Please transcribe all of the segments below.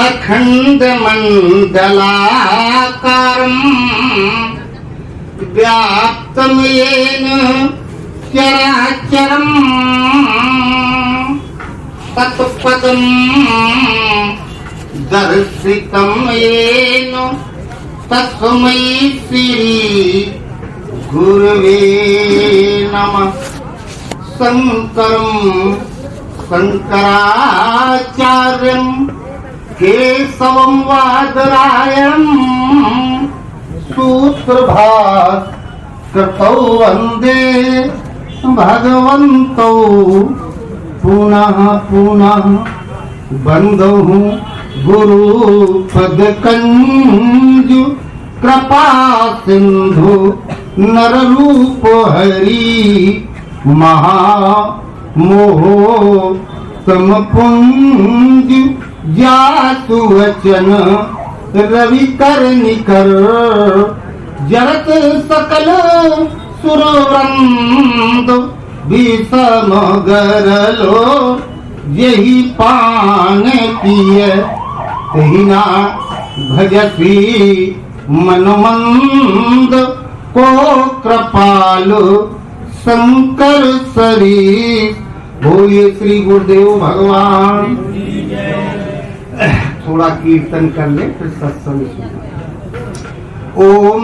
अखंड मंडलाकारं व्याप्तं येन चराचरं तत्पदं दर्शितं येन तस्मै श्री गुरवे नमः। शंकरं शंकराचार्यं केशवं वादरायणं सूत्रभास्कृतौ वन्दे भगवन्तौ पुनः पुनः बन्धौ गुरुपदकञ्जु कृपा सिंधु नररूप हरि महामोह समपुंज जातु वचन रवि कर निकर जरत सकल सुरवृंद विषम गरलो यही पान पिय तहिना भजसी मनमंद को कृपालु शंकर शरीर। बोलिए श्री गुरुदेव भगवान। थोड़ा कीर्तन कर ले फिर सत्संग सुनो। ओम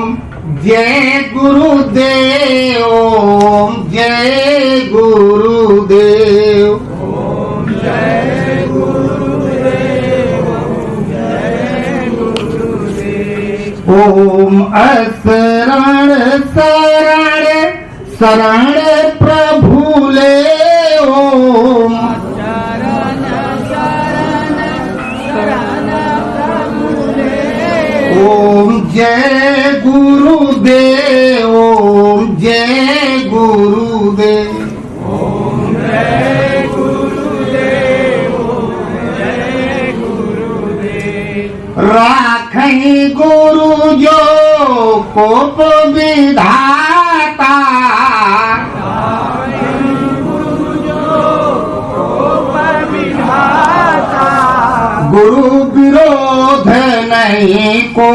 जय गुरुदेव, ओम जय गुरुदेव, ओम जय गुरुदेव, ओम जय गुरुदेव। ओम असरण शरण शरण प्रभुले ओम ओम जय गुरुदेव, ओम जय गुरुदेव, ओम जय गुरुदेव, ओम जय गुरुदेव। राखई गुरु जो कोप विधाता, गुरु जो कोप विधाता, गुरु विरोध नहीं को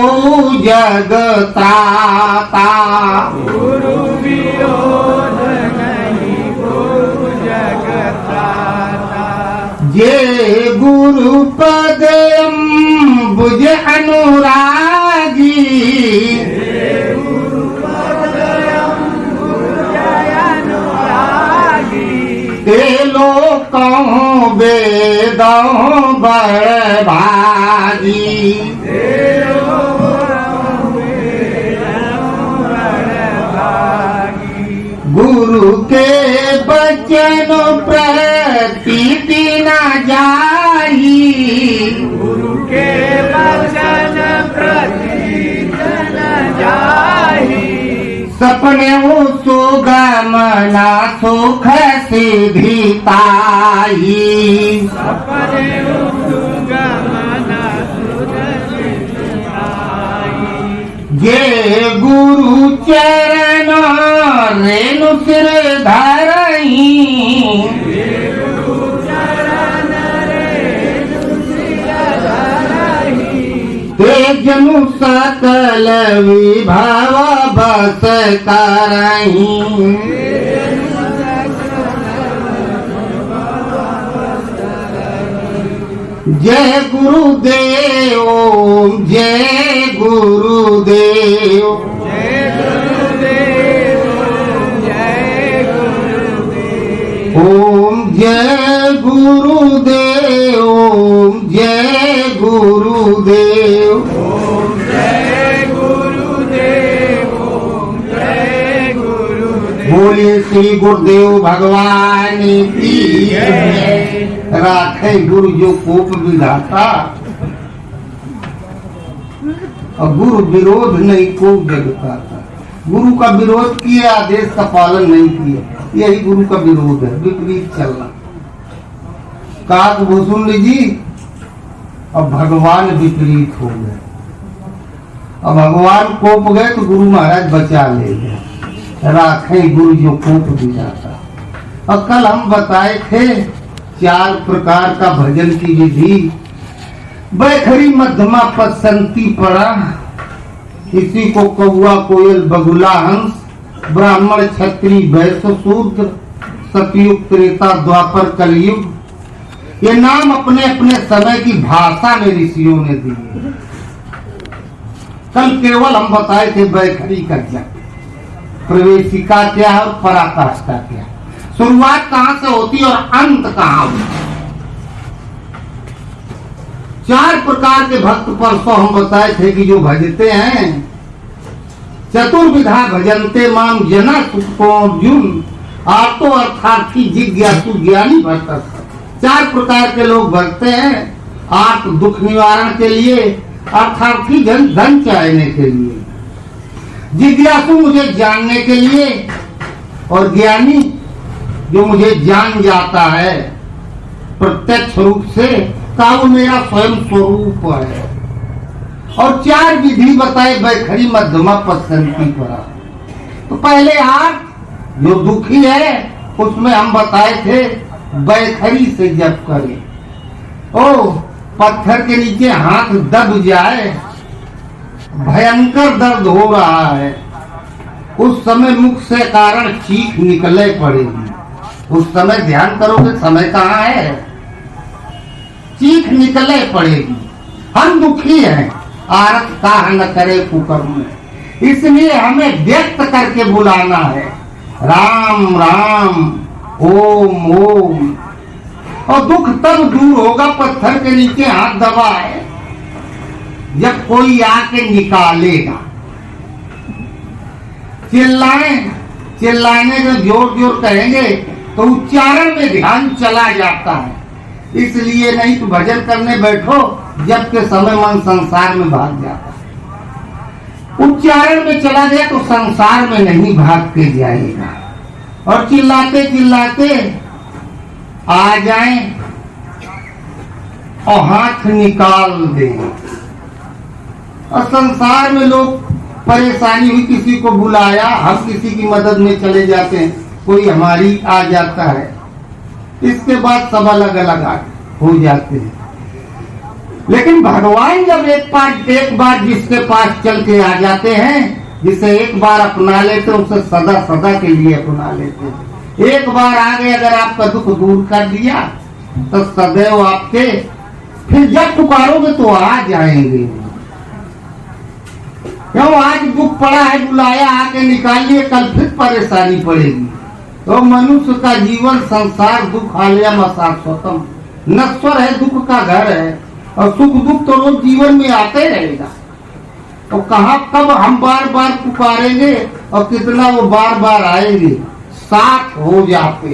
जगताता, गुरु विरोध नहीं को जगताता। जे गुरु पद बुझ अनुरागी, गुरु पद बुझ अनुरागी, ते लोकों वेदों बड़ भागी, गुरु के बचन प्रतीति न जाही, गुरु के वचन प्रतीत न जाही, सपने सुगमना सुख सिधिताई, सपने सुगमना सुख सिधिताई। ये गुरु चरण रेणु सिर धरही, गुरु चरण रेणु सिर धरही, ते जनु सकल विभव बस करही, जय गुरुदेव, ओम जय गुरुदेव, जय गुरुदेव, जय गुरुदेव। ओम जय गुरुदेव, ओम जय गुरुदेव, ओम जय गुरुदेव, ओम जय गुरुदेव। बोलिए श्री गुरुदेव भगवान की जय। राखे गुरु जो कोप विधाता, और गुरु विरोध नहीं को जगताता। गुरु का विरोध किए, आदेश का पालन नहीं किया, यही गुरु का विरोध है, विपरीत चलना। काक भूषुंड जी और भगवान विपरीत हो गए। अब भगवान कोप गए तो गुरु महाराज बचा ले गए, राखे गुरु जो कोप भी जाता। और कल हम बताए थे 4 प्रकार का भजन की विधि। बैखरी मध्यमा पसंती पड़ा, किसी को कौआ कोयल बगुला हंस, ब्राह्मण क्षत्रिय वैश्य शूद्र, सतयुग त्रेता द्वापर कलयुग, ये नाम अपने अपने समय की भाषा में ऋषियों ने दिए। कल केवल हम बताए थे बैखरी का क्या, प्रवेशिका क्या है और पराकाष्ठा क्या, शुरुआत कहां से होती और अंत कहां होता। 4 प्रकार के भक्त परसों हम बताए थे कि जो भजते हैं, चतुर्विधा भजनते माम जना सुखो अर्जुन, आर्तो अर्थार्थी जिज्ञासु ज्ञानी भक्त। 4 प्रकार के लोग भजते हैं, आर्त दुख निवारण के लिए, अर्थार्थी धन चाहने के लिए, जिज्ञासु मुझे जानने के लिए, और ज्ञानी जो मुझे जान जाता है प्रत्यक्ष रूप से का वो मेरा स्वयं स्वरूप है। और 4 विधि बताए बैखरी मध्यमा पसंती पड़ा। तो पहले आर्त जो दुखी है उसमें हम बताए थे बैखरी से जप करे। ओ पत्थर के नीचे हाथ दब जाए, भयंकर दर्द हो रहा है, उस समय मुख से कारण चीख निकले पड़ेगी। उस समय ध्यान करोगे समय कहाँ है, चीख निकले पड़ेगी। हम दुखी हैं, आरत काह न करे कुकर्म, इसलिए हमें व्यक्त करके बुलाना है, राम राम ओम ओम। और दुख तब दूर होगा पत्थर के नीचे हाथ दबा है जब कोई आके निकालेगा। चिल्लाने जो जोर जोर कहेंगे तो उच्चारण में ध्यान चला जाता है, इसलिए नहीं तो भजन करने बैठो जबकि समय मन संसार में भाग जाता है। उच्चारण में चला गया तो संसार में नहीं भाग के जाएगा। और चिल्लाते चिल्लाते आ जाएं और हाथ निकाल दें। और संसार में लोग परेशानी हुई, किसी को बुलाया, हम किसी की मदद में चले जाते हैं, कोई हमारी आ जाता है, इसके बाद सब अलग अलग हो जाते हैं। लेकिन भगवान जब एक बार जिसके पास चल के आ जाते हैं, जिसे एक बार अपना लेते हैं, उसे सदा सदा के लिए अपना लेते हैं। एक बार आ गए अगर आपका दुख दूर कर दिया तो सदैव आपके, फिर जब पुकारोगे तो आ जाएंगे। क्यों आज दुख पड़ा है, बुलाया आके निकाल लिए, कल फिर परेशानी पड़ेगी। तो मनुष्य का जीवन संसार दुख आलिया शाश्वतम, नश्वर है, दुख का घर है, और सुख दुख तो रोज जीवन में आते रहेगा। तो कहाँ कब हम बार बार पुकारेंगे और कितना वो बार बार आएंगे, साथ हो जाते।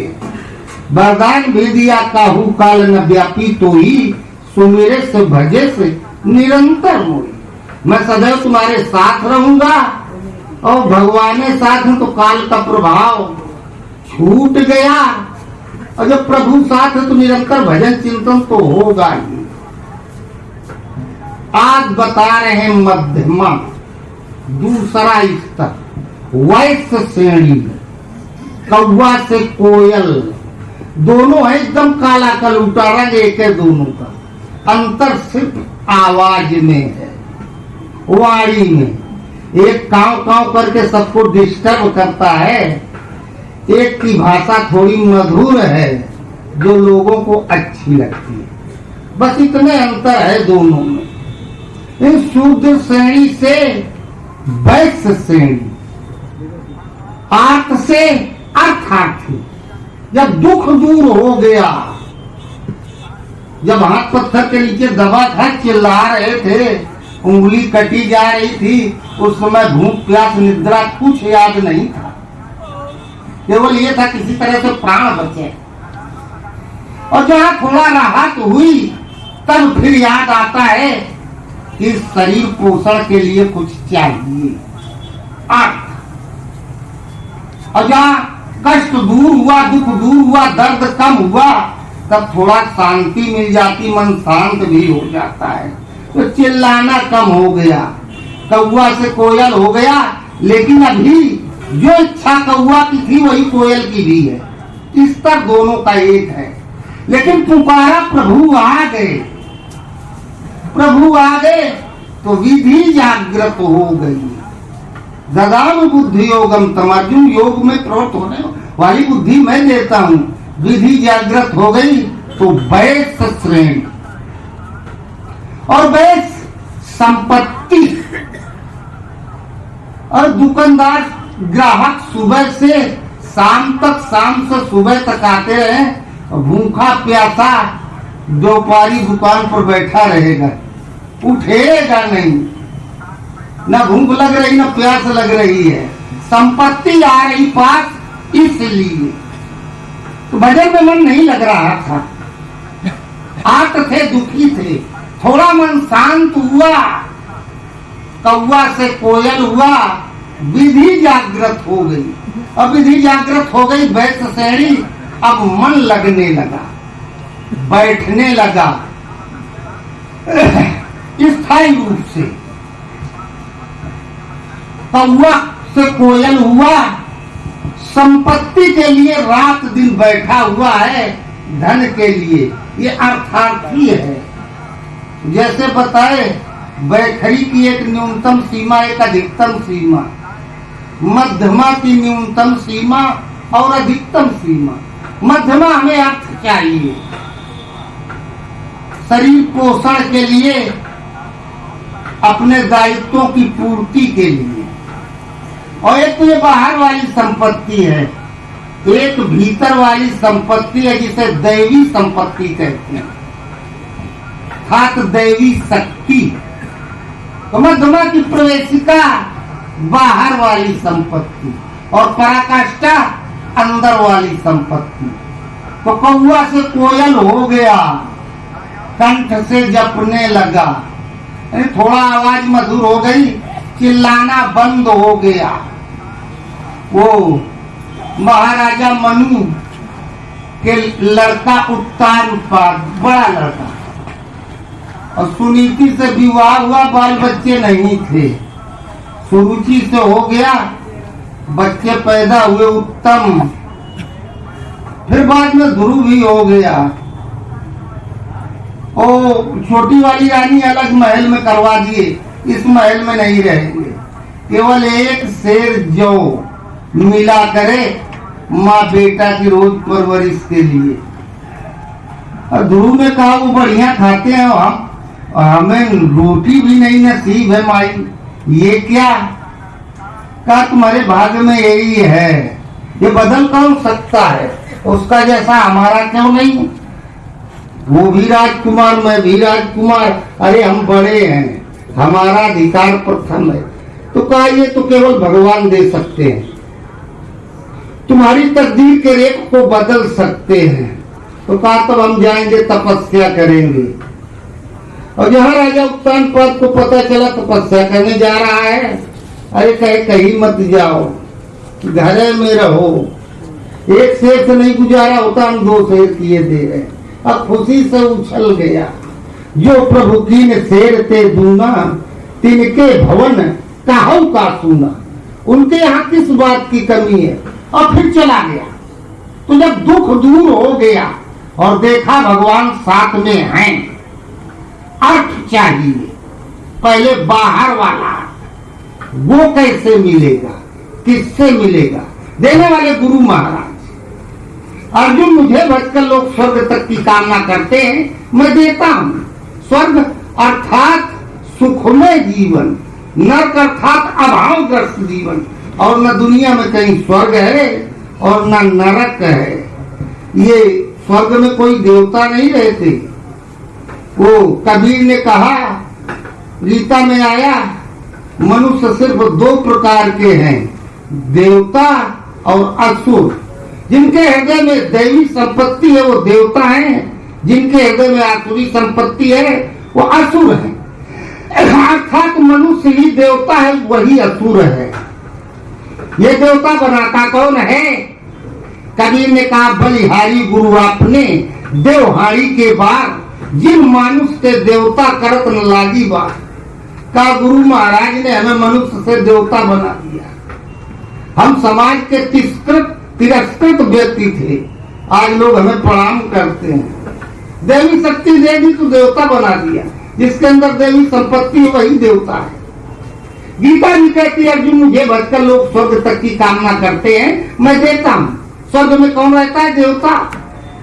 वरदान भी दिया काहू काल न व्यापी, तो ही सुमेरे से भजे से निरंतर मोई। मैं सदैव तुम्हारे साथ रहूंगा, और भगवान ने साथ में तो काल का प्रभाव छूट गया। और जब प्रभु साथ है तो निरंतर भजन चिंतन तो होगा ही। आज बता रहे हैं मध्यमा, दूसरा स्तर, वैश्य श्रेणी, कौवा से कोयल, दोनों है एकदम काला कलूटा रंग एक है दोनों का, अंतर सिर्फ आवाज में है, वाणी में। एक काव काव करके सबको डिस्टर्ब करता है, एक की भाषा थोड़ी मधुर है जो लोगों को अच्छी लगती है। बस इतने अंतर है दोनों में। इस शूद्र श्रेणी से वैश्य श्रेणी, आर्त से अर्थार्थी। जब दुख दूर हो गया, जब हाथ पत्थर के नीचे दबा था, चिल्ला रहे थे, उंगली कटी जा रही थी, उस समय भूख प्यास निद्रा कुछ याद नहीं था, केवल ये था किसी तरह से प्राण बचे। और जहां थोड़ा राहत हुई तब फिर याद आता है कि शरीर पोषण के लिए कुछ चाहिए, अर्थ। और जहां कष्ट दूर हुआ, दुख दूर हुआ, दर्द कम हुआ, तब थोड़ा शांति मिल जाती, मन शांत भी हो जाता है। तो चिल्लाना कम हो गया, कौवा से कोयल हो गया, लेकिन अभी जो इच्छा कौवा की थी वही कोयल की भी है। इस तरह दोनों का एक है। लेकिन पुकारा प्रभु आ गए, प्रभु आ गए तो विधि जागृत हो गई। ददाम बुद्धि योगम तम, अर्जुन योग में प्रवृत्त होने वाली बुद्धि मैं देता हूँ। विधि जागृत हो गई तो वैश्य श्रेणी और वैश्य संपत्ति और दुकानदार ग्राहक सुबह से शाम तक, शाम से सुबह तक आते रहे, भूखा प्यासा व्यापारी दुकान पर बैठा रहेगा, उठेगा नहीं, न भूख लग रही न प्यास लग रही है, संपत्ति आ रही पास, इसलिए तो भजन में मन नहीं लग रहा था। आत थे, दुखी थे, थोड़ा मन शांत हुआ, कौवा से कोयल हुआ, विधि जागृत हो गई। अब विधि जागृत हो गई वैश्य श्रेणी, अब मन लगने लगा, बैठने लगा स्थायी रूप से। कौवा से कोयल हुआ, संपत्ति के लिए रात दिन बैठा हुआ है, धन के लिए, ये अर्थार्थी है। जैसे बताए बैखरी की एक न्यूनतम सीमा, एक अधिकतम सीमा, मध्यमा की न्यूनतम सीमा और अधिकतम सीमा। मध्यमा हमें अर्थ चाहिए शरीर पोषण के लिए, अपने दायित्वों की पूर्ति के लिए, और एक तो ये बाहर वाली संपत्ति है, एक भीतर वाली संपत्ति है जिसे दैवी संपत्ति कहते हैं, अर्थात दैवी शक्ति। तो मध्यमा की प्रवेशिका बाहर वाली संपत्ति और पराकाष्ठा अंदर वाली संपत्ति। तो कौवा से कोयल हो गया, कंठ से जपने लगा, थोड़ा आवाज मधुर हो गई, चिल्लाना बंद हो गया। वो महाराजा मनु के लड़का उत्तान उत्पाद, बड़ा लड़का, और सुनीति से विवाह हुआ, बाल बच्चे नहीं थे, सुरुचि से हो गया, बच्चे पैदा हुए उत्तम, फिर बाद में ध्रुव भी हो गया। ओ छोटी वाली रानी अलग महल में करवा दिए, इस महल में नहीं रहेंगे, केवल एक शेर जो मिला करे माँ बेटा की रोज परवरिश के लिए। और ध्रुव ने कहा वो बढ़िया खाते हैं, हम हमें रोटी भी नहीं नसीब है माई, ये क्या? कहा तुम्हारे भाग्य में यही है, ये बदल कौन सकता है, उसका जैसा हमारा क्यों नहीं? वो भी राजकुमार, मैं भी राजकुमार, अरे हम बड़े हैं, हमारा अधिकार प्रथम है। तो कहा ये तो केवल भगवान दे सकते हैं, तुम्हारी तकदीर के रेख को बदल सकते हैं। तो कहा तब हम जाएंगे, तपस्या करेंगे। और जहाँ राजा उत्तान पद को पता चला तपस्या करने जा रहा है, अरे कहे कहीं मत जाओ, घरे में रहो, एक शेर से नहीं गुजारा होता, हम 2 शेर किए दे रहे। अब खुशी से उछल गया, जो प्रभु की ने शेर ते दूना, तिनके भवन काहू का सुना। उनके यहाँ किस बात की कमी है? और फिर चला गया। तो जब दुख दूर हो गया और देखा भगवान साथ में हैं, अर्थ चाहिए पहले बाहर वाला, वो कैसे मिलेगा, किससे मिलेगा? देने वाले गुरु महाराज। अर्जुन मुझे भजकर लोग स्वर्ग तक की कामना करते हैं, मैं देता हूं स्वर्ग अर्थात सुखमय जीवन, नरक अर्थात अभावग्रस्त जीवन। और न दुनिया में कहीं स्वर्ग है और न नरक है। ये स्वर्ग में कोई देवता नहीं रहते। वो कबीर ने कहा, गीता में आया, मनुष्य सिर्फ 2 प्रकार के हैं, देवता और असुर। जिनके हृदय में दैवी संपत्ति है वो देवता हैं, जिनके हृदय में आसुरी संपत्ति है वो असुर है। अर्थात मनुष्य ही देवता है, वही असुर है। ये देवता बनाता कौन है? कबीर ने कहा, बलिहारी गुरु आपने देवहारी के बाद जिन मानुष के देवता करत न लागी बात। का गुरु महाराज ने हमें मनुष्य से देवता बना दिया। हम समाज के तिरस्कृत व्यक्ति थे, आज लोग हमें प्रणाम करते हैं। देवी शक्ति दे दी तो देवता बना दिया, जिसके अंदर देवी संपत्ति है वही देवता है। गीता जी कहती है अर्जुन मुझे भजकर लोग स्वर्ग तक की कामना करते हैं, मैं देता हूँ। स्वर्ग में कौन रहता है? देवता।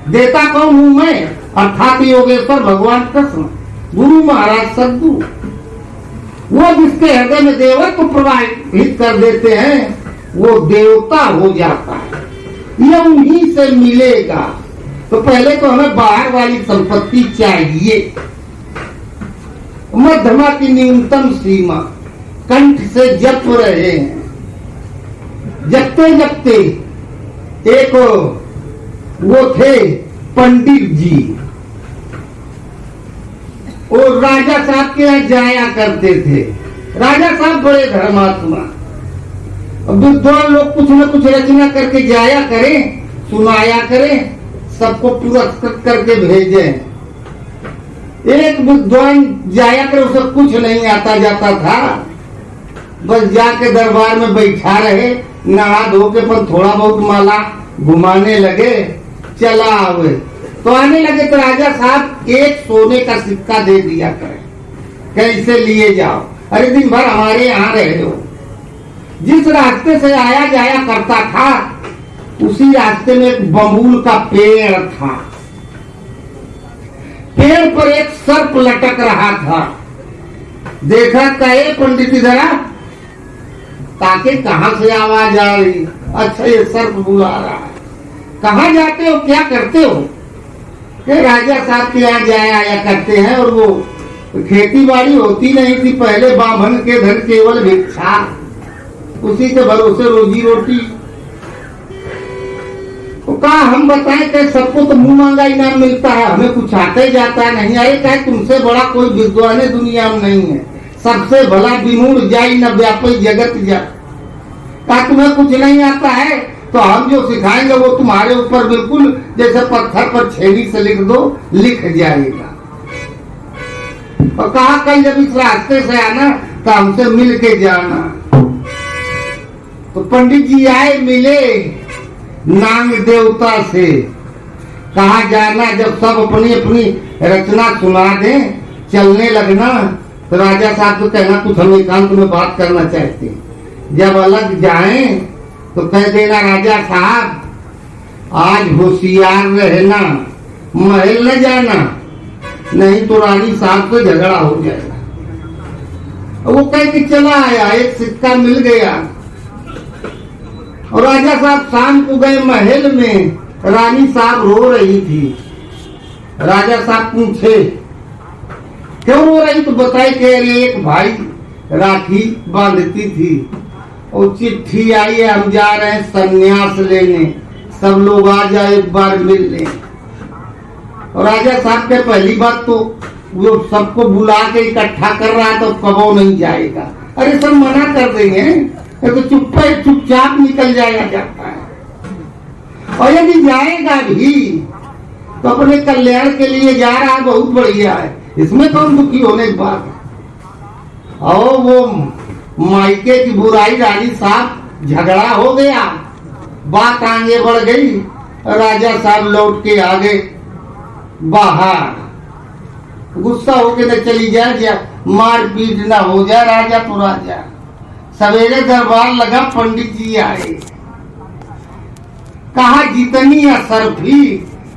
देता कौन हूँ मैं? अर्थात योगेश्वर भगवान कृष्ण, गुरु महाराज सद्गुरु। वो जिसके हृदय में देवत्व प्रवाहित कर देते हैं वो देवता हो जाता है। ये उन्हीं से मिलेगा। तो पहले तो हमें बाहर वाली संपत्ति चाहिए। मध्यमा की न्यूनतम सीमा कंठ से जप रहे हैं। जपते जपते एक वो थे पंडित जी, और राजा साहब के यहाँ जाया करते थे। राजा साहब बड़े धर्मात्मा, विद्वान लोग कुछ न कुछ रचना करके जाया करें, सुनाया करें, सबको पुरस्कृत करके भेजे। एक विद्वान जाया कर, उसे कुछ नहीं आता जाता था, बस जाके दरबार में बैठा रहे, नहा धो के पर थोड़ा बहुत माला घुमाने लगे, चला आवे। तो आने लगे तो राजा साहब एक सोने का सिक्का दे दिया करें, कैसे लिए जाओ, अरे दिन भर हमारे यहाँ रहे हो। जिस रास्ते से आया जाया करता था उसी रास्ते में एक बबूल का पेड़ था। पेड़ पर एक सर्प लटक रहा था। देखा कहे पंडित इधर आ, ताकि कहां से आवाज आ रही। अच्छा ये सर्प बुला रहा है। कहाँ जाते हो, क्या करते हो? कि राजा साहब के यहाँ जाया आया करते हैं, और वो खेती बाड़ी होती नहीं थी पहले, बाभन के धन केवल भिक्षा, उसी के भरोसे रोजी रोटी। तो कहा हम बताएं कि सबको तो मुंह मांगा इनाम मिलता है, हमें कुछ आते जाता नहीं। अरे कहे तुमसे बड़ा कोई विद्वान दुनिया में नहीं है, सबसे भला विमूढ़ जाई न व्यापी जगत जा। कहा तुम्हें कुछ नहीं आता है तो हम जो सिखाएंगे वो तुम्हारे ऊपर बिल्कुल जैसे पत्थर पर छेनी से लिख दो, लिख जाएगा। और कहा कल जब इस रास्ते से आना तो हमसे मिल के जाना। तो पंडित जी आए, मिले नाग देवता से। कहा जाना, जब सब अपनी अपनी रचना सुना दें, चलने लगना। तो राजा साहब को कहना कुछ हम एकांत में बात करना चाहते हैं। जब अलग जाएं तो कह देना राजा साहब आज होशियार रहना, महल न जाना, नहीं तो रानी साहब से झगड़ा हो जाएगा। वो कह के चला आया, एक सिक्का मिल गया। और राजा साहब शाम को गए महल में, रानी साहब रो रही थी। राजा साहब पूछे क्यों रो रही? तो बताए कि एक भाई राखी बांधती थी और चिट्ठी आई है, हम जा रहे हैं संन्यास लेने, सब लोग आ जाए एक बार मिल लें। और राजा साहब के पहली बात तो वो सबको बुला के इकट्ठा कर रहा है तो कबो नहीं जाएगा। अरे सब मना कर देंगे तो चुपचाप निकल जाया जाता है। और यदि जाएगा भी तो अपने कल्याण के लिए जा रहा है, बहुत बढ़िया है, इसमें कौन दुखी होने की बात है। और वो मायके की बुराई, रानी साहब झगड़ा हो गया, बात आगे बढ़ गई। राजा साहब लौट के आ गए बाहर, गुस्सा होके न चली जाए, मार पीट ना हो जाए। राजा तो राजा, सवेरे दरबार लगा, पंडित जी आए। कहा जितनी असरफी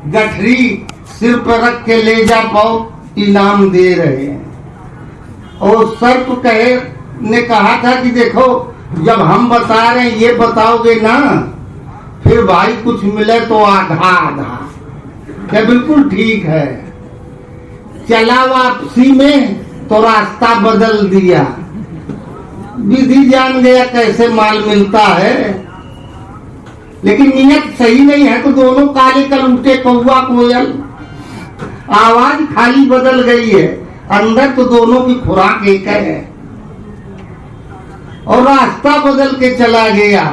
गठरी सिर पर रख के ले जा पाओ, इनाम दे रहे हैं। और सर्प कहे ने कहा था कि देखो जब हम बता रहे हैं ये बताओगे ना, फिर भाई कुछ मिले तो आधा आधा। क्या बिल्कुल ठीक है। चला वापसी में तो रास्ता बदल दिया, विधि जान गया कैसे माल मिलता है। लेकिन नियत सही नहीं है तो दोनों काले कलूटे कौवा कोयल, आवाज खाली बदल गई है, अंदर तो दोनों की खुराक एक है। और रास्ता बदल के चला गया।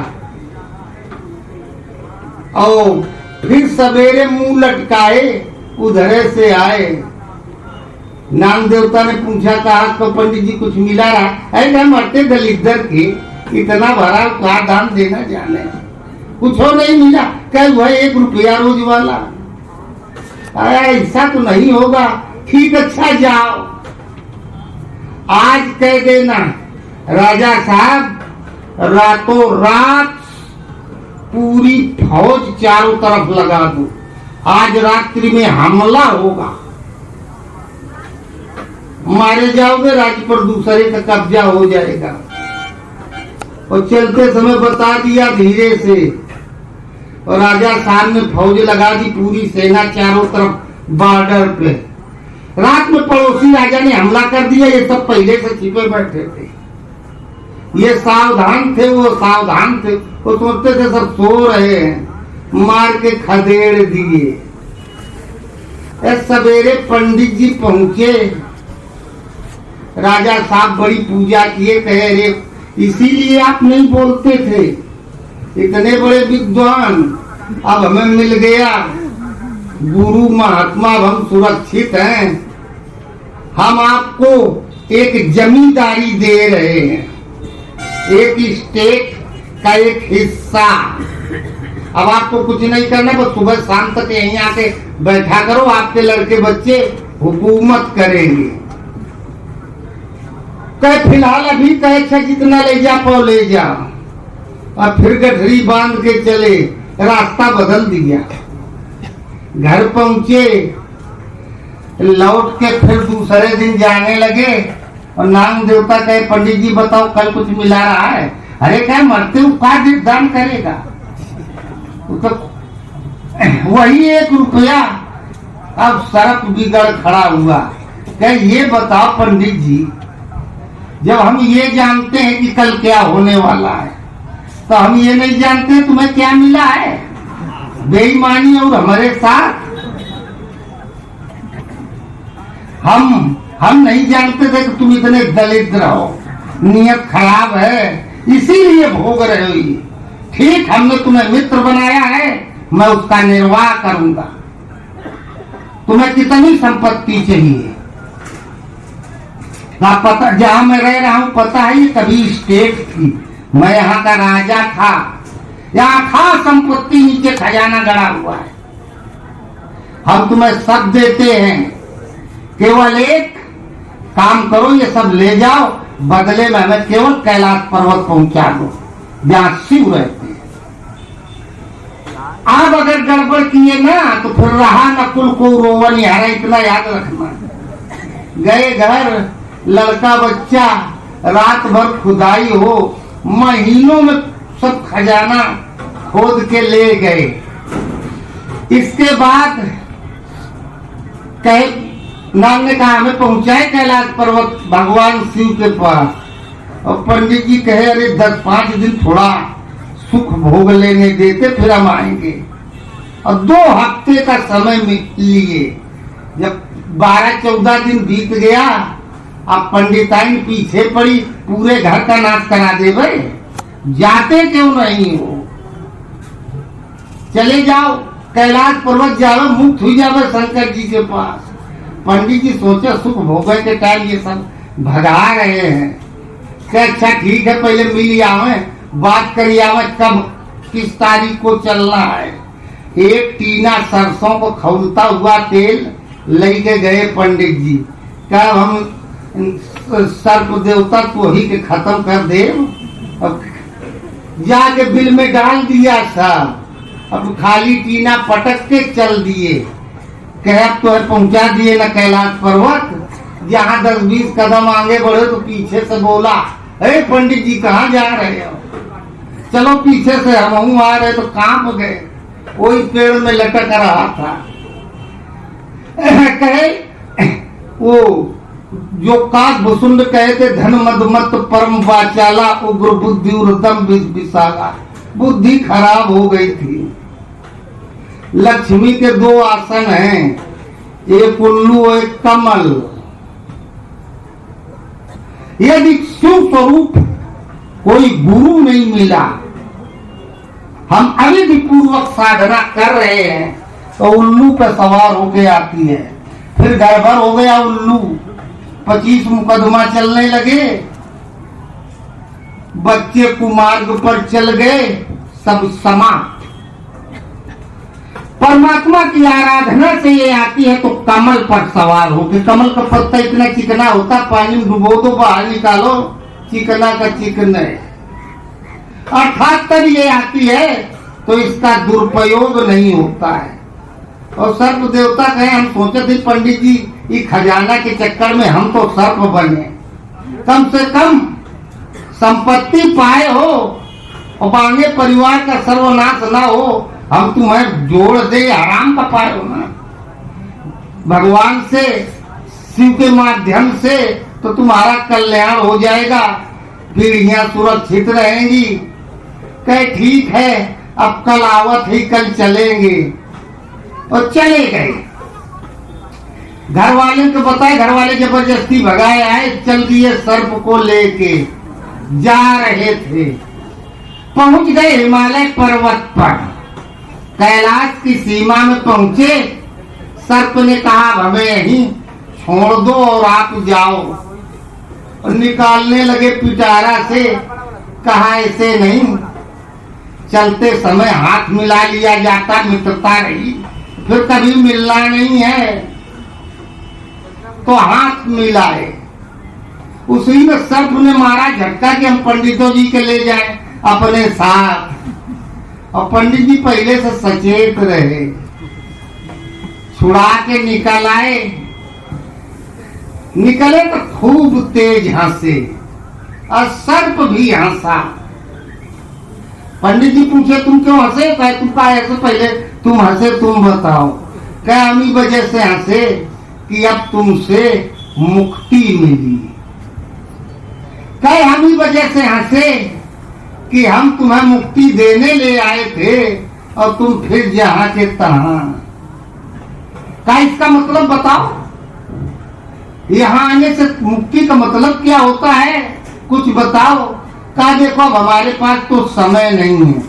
और फिर सवेरे मुंह लटकाए उधरे से आए। नाग देवता ने पूछा, कहा तो पंडित जी कुछ मिला रहा? ऐसा मरते दलिद्र के इतना भरा का दान देना जाने, कुछ हो नहीं मिला। कह वह 1 रुपया रोज वाला। ऐसा तो नहीं होगा। ठीक, अच्छा जाओ, आज कह देना राजा साहब रातों रात पूरी फौज चारों तरफ लगा दो, आज रात्रि में हमला होगा, मारे जाओगे, राज्य पर दूसरे का कब्जा हो जाएगा। और चलते समय बता दिया धीरे से, और राजा साहब ने फौज लगा दी, पूरी सेना चारों तरफ बॉर्डर पे। रात में पड़ोसी राजा ने हमला कर दिया। ये सब पहले से छिपे बैठे थे, ये सावधान थे, वो सावधान थे, वो सोचते थे सब सो रहे हैं, मार के खदेड़ दिए। सवेरे पंडित जी पहुंचे, राजा साहब बड़ी पूजा किए, कहे रे इसीलिए आप नहीं बोलते थे, इतने बड़े विद्वान, अब हमें मिल गया गुरु महात्मा, हम सुरक्षित हैं। हम आपको एक जमींदारी दे रहे हैं, एक स्टेट का एक हिस्सा। अब आपको कुछ नहीं करना, बस सुबह शाम तक यहीं आके बैठा करो, आपके लड़के बच्चे हुकूमत करेंगे। कहे फिलहाल अभी कहे अच्छा जितना ले जा पाओ ले जाओ। और फिर गठरी बांध के चले, रास्ता बदल दिया। घर पहुंचे, लौट के फिर दूसरे दिन जाने लगे। और नाग देवता कहे पंडित जी बताओ कल कुछ मिला रहा है? अरे क्या मरते हो, का दान करेगा? तो वही 1 रुपया। अब सड़क बिगड़ खड़ा हुआ। क्या ये बताओ पंडित जी, जब हम ये जानते हैं कि कल क्या होने वाला है, तो हम ये नहीं जानते तुम्हें क्या मिला है? बेईमानी और हमारे साथ हम नहीं जानते थे कि तुम इतने दलिद्र हो, नियत खराब है, इसीलिए भोग रहे हो ये। ठीक, हमने तुम्हें मित्र बनाया है, मैं उसका निर्वाह करूंगा। तुम्हें कितनी संपत्ति चाहिए? ना पता, जहां मैं रह रहा हूं पता है, ये कभी स्टेट थी, मैं यहाँ का राजा था, यहाँ खास संपत्ति, नीचे खजाना गड़ा हुआ है। हम तुम्हें सब देते हैं, केवल एक काम करो, ये सब ले जाओ, बदले में हमें केवल कैलाश पर्वत पहुंचा दो जहां शिव रहते हैं। आप अगर गड़बड़ किए ना तो फिर रहा नकुल को रोवन यारा, इतना याद रखना। गए घर, लड़का बच्चा, रात भर खुदाई हो, महीनों में सब खजाना खोद के ले गए। इसके बाद कहे नाग ने कहा हमें पहुंचाए कैलाश पर्वत भगवान शिव के पास। और पंडित जी कहे अरे 10-5 दिन थोड़ा सुख भोग लेने देते, फिर हम आएंगे। और 2 हफ्ते का समय लिए। जब 12-14 दिन बीत गया, अब पंडिताइन पीछे पड़ी, पूरे घर का नाश करा दे भाई, जाते क्यों नहीं हो? चले जाओ कैलाश पर्वत जाओ, मुक्त हो जाओ शंकर जी के पास। पंडित जी सोचे सुख भोग के टाइम ये सब भगा रहे हैं, क्या अच्छा ठीक है पहले मिल आवे, बात करिए आवे, कब किस तारीख को चलना है। एक टीना सरसों को खौलता हुआ तेल लेके गए पंडित जी। क्या हम सर्प देवता तो ही के खत्म कर दे। अब जाके बिल में डाल दिया साहब, अब खाली टीना पटक के चल दिए। कह तो पहुंचा दिए ना कैलाश पर्वत। जहाँ 10-20 कदम आगे बढ़े तो पीछे से बोला, अरे पंडित जी कहाँ जा रहे हो? चलो पीछे से हम आ रहे तो कांप गए, वही पेड़ में लटक रहा था। कहे वो जो काक भुसुंड कहे थे, धन मदमत परम वाचाला, उग्र बुद्धि उर्दम विशाला। बुद्धि खराब हो गई थी। लक्ष्मी के 2 आसन हैं, एक उल्लू और एक कमल। यदि शिव स्वरूप कोई गुरु नहीं मिला, हम अविधि पूर्वक साधना कर रहे हैं, तो उल्लू पे सवार होके आती है। फिर गड़बड़ हो गया उल्लू, 25 मुकदमा चलने लगे, बच्चे कुमार्ग पर चल गए, सब समाप्त। परमात्मा की आराधना से ये आती है तो कमल पर सवार होके, कमल का पत्ता इतना चिकना होता, पानी में डुबो दो बाहर निकालो, चिकना का चिकन है। अर्थात तब ये आती है तो इसका दुरुपयोग नहीं होता है। और सर्प देवता कहे, हम सोचे थे पंडित जी ये खजाना के चक्कर में हम तो सर्प बने, कम से कम संपत्ति पाए हो और बांगे परिवार का सर्वनाश ना हो, हम तुम्हें जोड़ दे, आराम का पाए हो ना भगवान से, शिव के माध्यम से, तो तुम्हारा कल्याण हो जाएगा, पीढ़ियां सुरक्षित रहेंगी। कहे ठीक है, अब कल आवत ही कल चलेंगे, और चले गए। घर वाले को बताए, घर वाले जबरदस्ती भगाए आए, चल दिए सर्प को लेके, जा रहे थे, पहुंच गए हिमालय पर्वत पर, कैलाश की सीमा में पहुंचे। सर्प ने कहा हमें यहीं छोड़ दो और आप जाओ, और निकालने लगे पिटारा से। कहा ऐसे नहीं, चलते समय हाथ मिला लिया जाता, मित्रता रही, फिर कभी मिलना नहीं है। तो हाथ मिलाए, उसी में सर्प ने मारा झटका कि हम पंडितों जी के ले जाएं अपने साथ। और पंडित जी पहले से सचेत रहे, छुड़ा के निकल आए। निकले तो खूब तेज हंसे और सर्प भी हंसा। पंडित जी पूछे तुम क्यों हंसे? कहे तुम का ऐसे पहले तुम हंसे, तुम बताओ। क्या हम ही वजह से हंसे कि अब तुमसे मुक्ति मिली। कहे हम ही वजह से हंसे कि हम तुम्हें मुक्ति देने ले आए थे और तुम फिर जहां के तहां। क्या इसका मतलब बताओ? यहाँ आने से मुक्ति का मतलब क्या होता है, कुछ बताओ। कहा देखो अब हमारे पास तो समय नहीं है,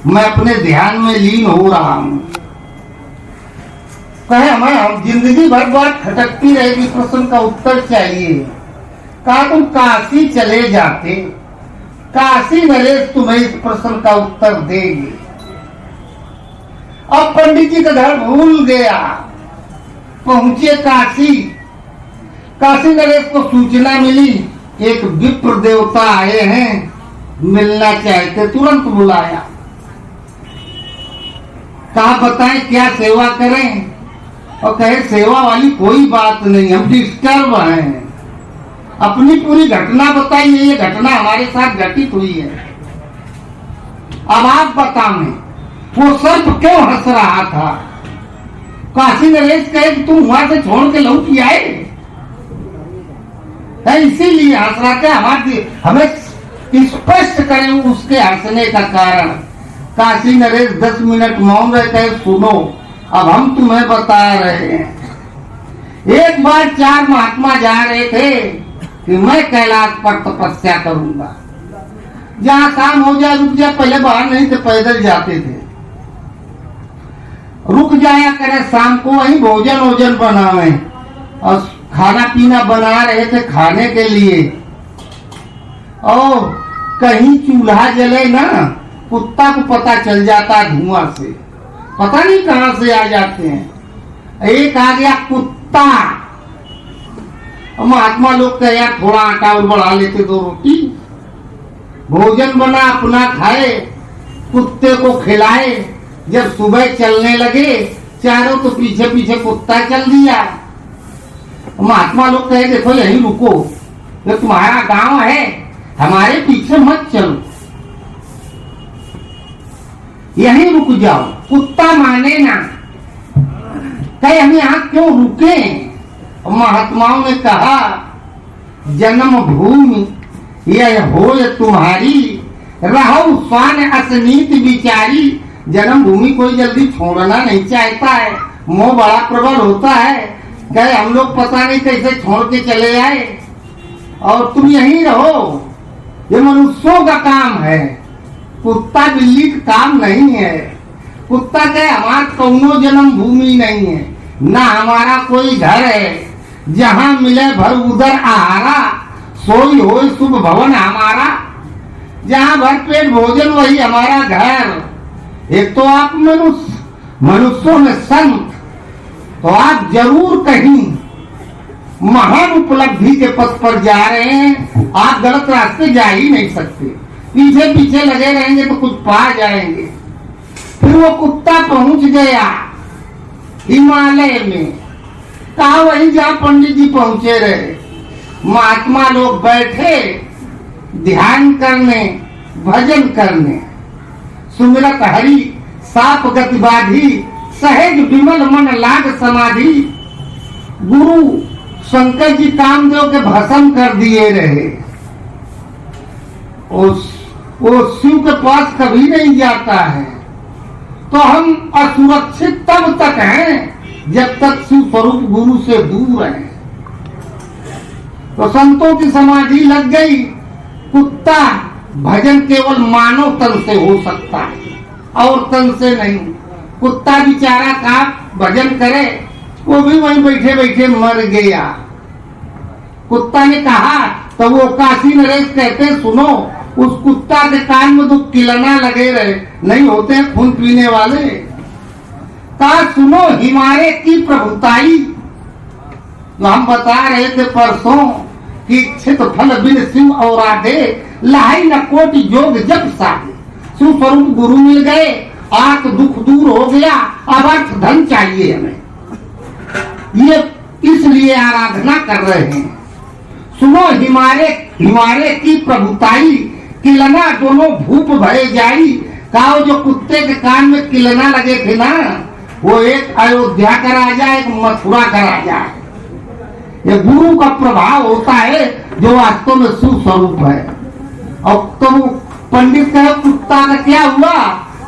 मैं अपने ध्यान में लीन हो रहा हूं। कहे हमें जिंदगी भर बात खटकती रहेगी, प्रश्न का उत्तर चाहिए। कहा तुम काशी चले जाते, काशी नरेश तुम्हें इस प्रश्न का उत्तर देंगे। अब पंडित जी का घर भूल गया, पहुंचे काशी। काशी नरेश को सूचना मिली एक विप्र देवता आए हैं, मिलना चाहते, तुरंत बुलाया। कहा बताएं क्या सेवा करें? और कहे सेवा वाली कोई बात नहीं, हम डिस्टर्ब हैं, अपनी पूरी घटना बताइए, ये घटना हमारे साथ घटित हुई है, अब आप बताएं वो सर्प क्यों हंस रहा था। काशी नरेश कहे कि तुम वहां से छोड़ के लौट आए, इसीलिए हंस रहा था, हमें स्पष्ट करें उसके हंसने का कारण। काशी नरेश 10 मिनट मौन रहते, सुनो अब हम तुम्हें बता रहे हैं। एक बार 4 महात्मा जा रहे थे कि मैं कैलाश पर तपस्या करूंगा, जहां काम हो जाए रुक जाए, पहले बाहर नहीं थे पैदल जाते थे, रुक जाया करें, शाम को वही भोजन बनावे और खाना पीना बना रहे थे खाने के लिए। और कहीं चूल्हा जले ना, कुत्ता को पता चल जाता धुआं से, पता नहीं कहां से आ जाते हैं। एक आ गया कुत्ता, महात्मा लोग कहे यार थोड़ा आटा और बढ़ा लेते, 2 रोटी, भोजन बना अपना खाए, कुत्ते को खिलाए। जब सुबह चलने लगे चारों तो पीछे पीछे कुत्ता चल दिया। महात्मा लोग कहे देखो यहीं रुको, ये तुम्हारा गांव है, हमारे पीछे मत चलो, यहीं रुक जाओ। कुत्ता माने ना, कहे हम यहाँ क्यों रुके? महात्माओं ने कहा जन्म भूमि यह हो तुम्हारी, रहो स्वान असनीत विचारी। जन्म भूमि कोई जल्दी छोड़ना नहीं चाहता है, मोह बड़ा प्रबल होता है। कहे हम लोग पता नहीं कैसे छोड़ के चले आए और तुम यहीं रहो, ये मनुष्यों का काम है, कुत्ता बिल्ली का काम नहीं है। कुत्ता के हमार कौनो जन्म भूमि नहीं है, ना हमारा कोई घर है, जहाँ मिले भर उधर आहारा, सोई हो शुभ भवन हमारा, जहाँ भर पेट भोजन वही हमारा घर। एक तो आप मनुष्यों में संत, तो आप जरूर कहीं महान उपलब्धि के पथ पर जा रहे हैं। आप गलत रास्ते जा ही नहीं सकते, पीछे पीछे लगे रहेंगे तो कुछ पा जाएंगे। फिर वो कुत्ता पहुंच गया हिमालय में, कहा वहीं जहाँ पंडित जी पहुंचे रहे। महात्मा लोग बैठे ध्यान करने, भजन करने, सुमिरत हरि साप गतिबाधी, सहज विमल मन लाग समाधि। गुरु शंकर जी कामदेव के भस्म कर दिए रहे। वो शिव के पास कभी नहीं जाता है, तो हम असुरक्षित तब तक हैं जब तक शिव स्वरूप गुरु से दूर है। तो संतों की समाधि लग गई। कुत्ता भजन केवल मानव तन से हो सकता है और तन से नहीं। कुत्ता बेचारा का भजन करे, वो भी वहीं बैठे बैठे मर गया। कुत्ता ने कहा, तो वो काशी नरेश कहते, सुनो, उस कुत्ता के कान में तो किलना लगे रहे, नहीं होते हैं खून पीने वाले। कहा, सुनो हिमालय की प्रभुताई, जो हम बता रहे थे परसों कि इच्छित फल बिन शिव और आधे, लाई न कोटि योग जब साधे। शिव स्वरूप गुरु मिल गए, आर्थ दुख दूर हो गया, अब अर्थ धन चाहिए हमें, ये इसलिए आराधना कर रहे हैं। सुनो हिमालय की प्रभुताई, किलना दोनों भूप भरे जाई। कहा, जो कुत्ते के कान में किलना लगे थे ना, वो एक अयोध्या का राजा, एक मथुरा का राजा है। ये गुरु का प्रभाव होता है जो वास्तव में शिव स्वरूप है। और तो पंडित कहे, कुत्ता का क्या हुआ?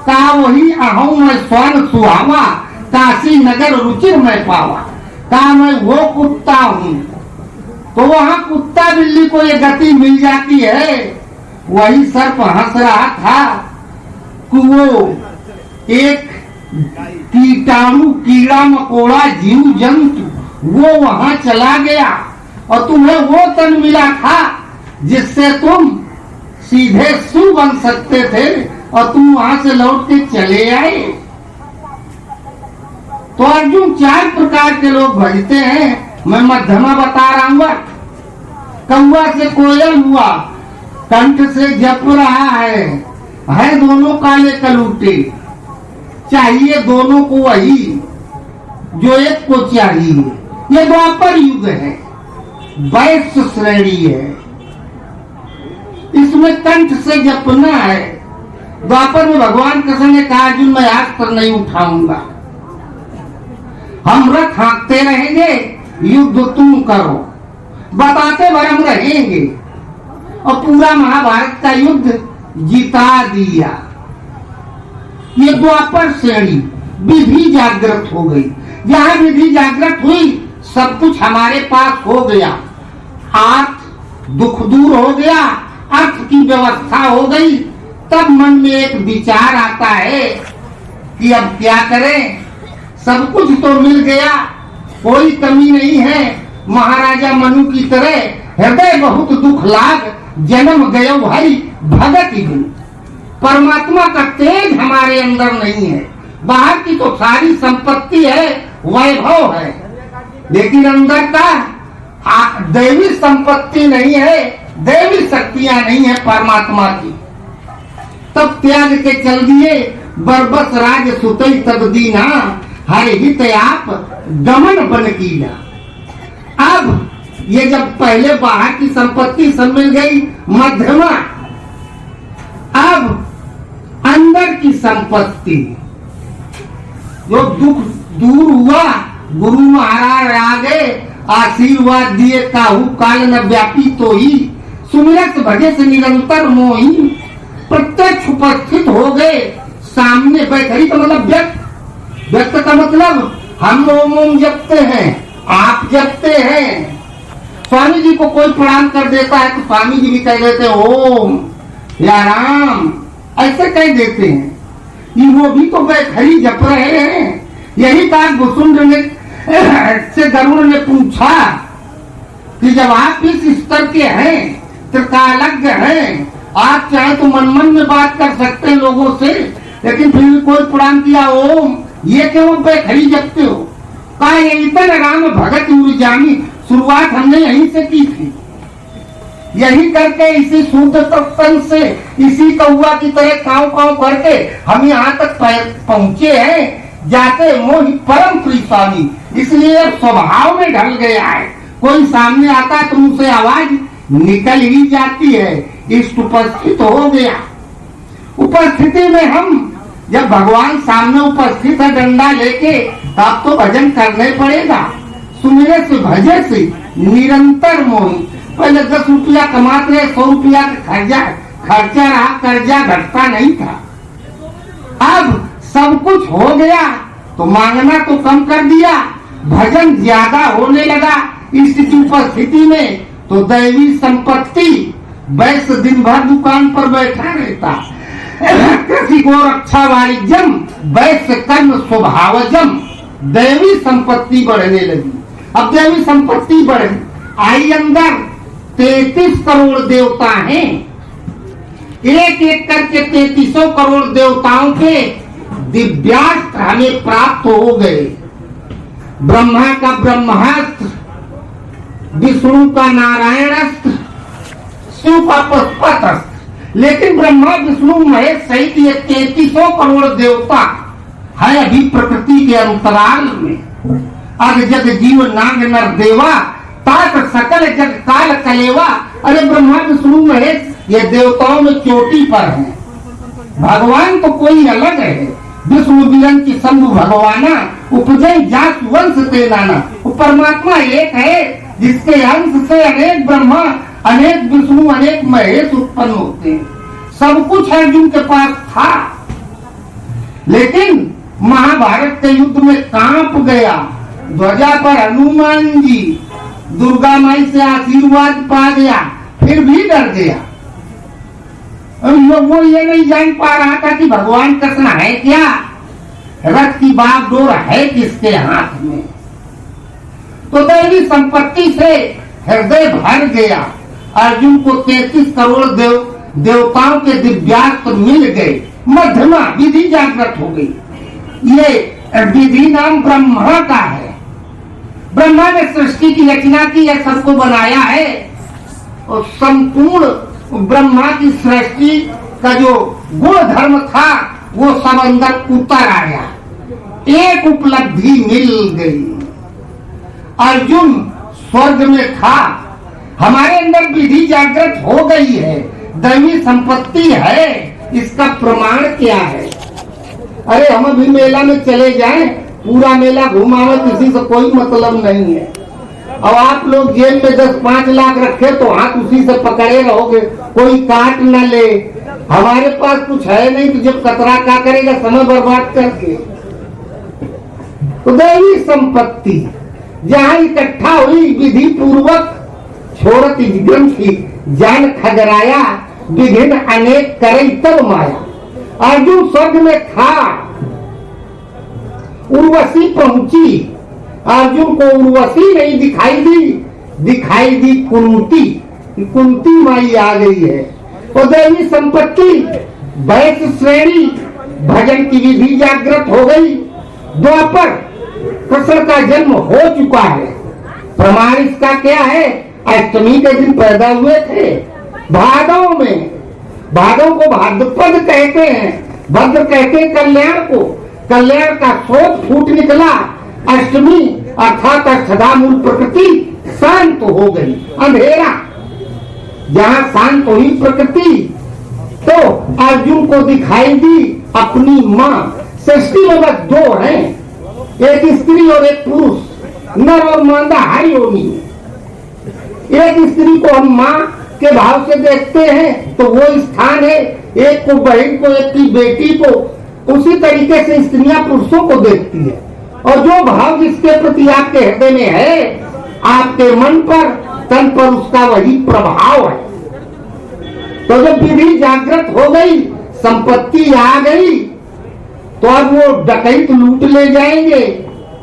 कहा, वही अहूं मैं स्वर्ण सुहावा, काशी नगर रुचिर मैं पावा। कहा, मैं वो कुत्ता हूँ। तो वहाँ कुत्ता बिल्ली को ये गति मिल जाती है। वही सर्प हंस रहा था कि वो एक कीटाणु, कीड़ा मकोड़ा, जीव जंतु, वो वहां चला गया और तुम्हें वो तन मिला था जिससे तुम सीधे शिव बन सकते थे, और तुम वहां से लौट के चले आए। तो अर्जुन 4 प्रकार के लोग भजते हैं। मैं मध्यमा बता रहा हूँ। कौवा से कोयल हुआ, कंठ से जप रहा है दोनों काले कलूटे, चाहिए दोनों को वही जो एक को चाहिए। ये द्वापर युग है, वैश्य श्रेणी है, इसमें कंठ से जपना है। द्वापर में भगवान कृष्ण ने कहा, अर्जुन मैं आज पर नहीं उठाऊंगा, हम रथ हाँकते रहेंगे, युद्ध तुम करो, बताते भर हम रहेंगे। और पूरा महाभारत का युद्ध जिता दिया। ये द्वापर श्रेणी विधि जागृत हो गई। जहाँ विधि जागृत हुई, सब कुछ हमारे पास हो गया। आर्थ दुख दूर हो गया, अर्थ की व्यवस्था हो गई। तब मन में एक विचार आता है कि अब क्या करें, सब कुछ तो मिल गया, कोई कमी नहीं है। महाराजा मनु की तरह हृदय बहुत दुख लाग, जन्म गयो भाई भगत गुण। परमात्मा का तेज हमारे अंदर नहीं है। बाहर की तो सारी संपत्ति है, वैभव है, लेकिन अंदर का दैवी संपत्ति नहीं है, दैवी शक्तियां नहीं है परमात्मा की। तब त्याग के चल दिए, बरबस राज सुतई तब दीना, हर हित आप गमन बन कीना। अब ये जब पहले बाहर की संपत्ति सब मिल गई, मध्यमा, अब अंदर की संपत्ति जो दुख दूर हुआ, गुरु महाराज आ गए, आशीर्वाद दिए, काहू काल न व्यापी तो ही, सुमिरत भजे से निरंतर मोही, प्रत्यक्ष उपस्थित हो गए, सामने बैठे। का मतलब व्यक्त का मतलब हम ओम जपते हैं, आप जपते हैं। स्वामी जी को कोई प्रणाम कर देता है तो स्वामी जी भी कह देते ओम या राम, ऐसे कह देते हैं। ये वो भी तो बैखरी जप रहे हैं। यही बात भुसुंड ने से गरुड़ ने पूछा कि जब आप इस स्तर के हैं, त्रिकालज्ञ हैं, आप चाहे तो मन मन में बात कर सकते हैं लोगों से, लेकिन फिर भी कोई प्रणाम किया ओम, ये क्यों बैखरी जपते हो? कहा ये इतना राम भगत जानी, शुरुआत हमने यहीं से की थी। यही करके इसी शुद्ध तत्व से, इसी कौआ की तरह काव काव करके हम यहाँ तक पहुंचे हैं। जाते मोहि परम प्रिय स्वामी, इसलिए अब स्वभाव में ढल गया है। कोई सामने आता तो मुझसे आवाज निकल ही जाती है। इष्ट उपस्थित हो गया। उपस्थिति में हम जब भगवान सामने उपस्थित है डंडा लेके, तब तो भजन करना ही पड़ेगा। सुमिरे से भजे से निरंतर मोहि। पहले 10 रुपया कमाते रहे, 100 रुपया का खर्चा रहा, कर्जा घटता नहीं था। अब सब कुछ हो गया तो मांगना तो कम कर दिया, भजन ज्यादा होने लगा। इस उपस्थिति में तो दैवी संपत्ति, वैश्य दिन भर दुकान पर बैठा रहता। कृषि को रक्षा वाणिज्यम, वैश्य कर्म स्वभावजम। दैवी संपत्ति बढ़ने लगी। अब दैवी संपत्ति बढ़ आई। अंदर 33 करोड़ देवता हैं। एक एक करके 3300 करोड़ देवताओं के दिव्यास्त्र हमें प्राप्त हो गए। ब्रह्मा का ब्रह्मास्त्र, विष्णु का नारायणास्त्र, शिव का पुष्पास्त्र। लेकिन ब्रह्मा विष्णु महेश सहित ये 3300 करोड़ देवता है अभी प्रकृति के अंतराल में। अग जग जीव नाग नर देवा, तात सकल जग काल कलेवा। अरे ब्रह्मा विष्णु महेश ये देवताओं में चोटी पर है। भगवान तो कोई अलग है। विष्णु विरंची शंभु भगवाना, उपजय जात वंश ते नाना। परमात्मा एक है जिसके अंश से अनेक ब्रह्मा, अनेक विष्णु, अनेक महेश उत्पन्न होते हैं। सब कुछ अर्जुन के पास था, लेकिन महाभारत के युद्ध में कांप गया। ध्वजा पर हनुमान जी, दुर्गा माई से आशीर्वाद पा गया, फिर भी डर गया। वो ये नहीं जान पा रहा था कि भगवान कृष्ण है क्या, रथ की बागडोर है किसके हाथ में। तो दैवी संपत्ति से हृदय भर गया। अर्जुन को 33 करोड़ देवताओं के दिव्यास्त्र मिल गए। मध्यमा विधि जागृत हो गई। ये विधि नाम ब्रह्मा का है। ब्रह्मा ने सृष्टि की रचना की है, सबको बनाया है। और संपूर्ण ब्रह्मा की सृष्टि का जो गुण धर्म था वो सब अंदर उतर आया। एक उपलब्धि मिल गई। अर्जुन स्वर्ग में था, हमारे अंदर विधि जागृत हो गई है, दैवी संपत्ति है। इसका प्रमाण क्या है? अरे हम अभी मेला में चले जाएं, पूरा मेला घुमावे, किसी से कोई मतलब नहीं है। अब आप लोग जेब में 10-5 लाख रखे तो हाथ उसी से पकड़े रहोगे, कोई काट न ले। हमारे पास कुछ है नहीं तो जब कतरा क्या करेगा, समय बर्बाद करके। तो दैवी संपत्ति जहाँ इकट्ठा हुई, विधि पूर्वक छोड़त ग्रंथि जान खगराया, विभिन्न अनेक करे तब माया। अर्जुन स्वर्ग में था, उर्वशी पहुंची। अर्जुन को उर्वशी नहीं दिखाई दी कुंती माई आ गई है। तो दैवी संपत्ति, वैश्य श्रेणी, भजन की विधि जागृत हो गई। द्वापर कृष्ण का जन्म हो चुका है। प्रमाण इसका क्या है? अष्टमी के दिन पैदा हुए थे भादव में। भादव को भाद्रपद कहते हैं, भद्र कहते हैं कल्याण को। कल्याण का स्रोत फूट निकला। अष्टमी अर्थात सदा मूल प्रकृति शांत हो गई। अंधेरा जहाँ शांत हुई प्रकृति, तो अर्जुन को दिखाई दी अपनी माँ। सृष्टि में बस 2 हैं, एक स्त्री और एक पुरुष, नर और मादा हर योनि। एक स्त्री को हम माँ के भाव से देखते हैं तो वो स्थान है, एक को बहन को, एक की बेटी को। उसी तरीके से स्त्रियां पुरुषों को देखती है। और जो भाव जिसके प्रति आपके हृदय में है, आपके मन पर, तन पर, उसका वही प्रभाव है। तो जब विधि जागृत हो गई, संपत्ति आ गई, तो अब वो डकैत लूट ले जाएंगे,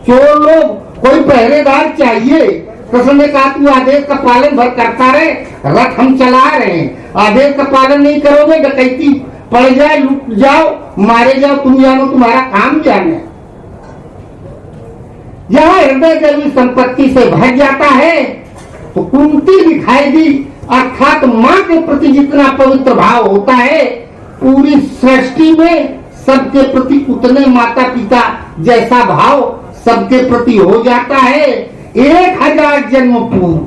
चोर लोग, कोई पहरेदार चाहिए। कृष्ण ने कहा तू आदेश का पालन भर करता रहे, रथ हम चला रहे हैं, आदेश का पालन नहीं करोगे डकैती पड़ जाए, लूट जाओ, मारे जाओ, तुम जानो तुम्हारा काम जाने। जहां हृदय देवी संपत्ति से भर जाता है तो कुंती दिखाई दी, अर्थात माँ के प्रति जितना पवित्र भाव होता है पूरी सृष्टि में सबके प्रति उतने माता पिता जैसा भाव सबके प्रति हो जाता है। 1000 जन्म पूर्व,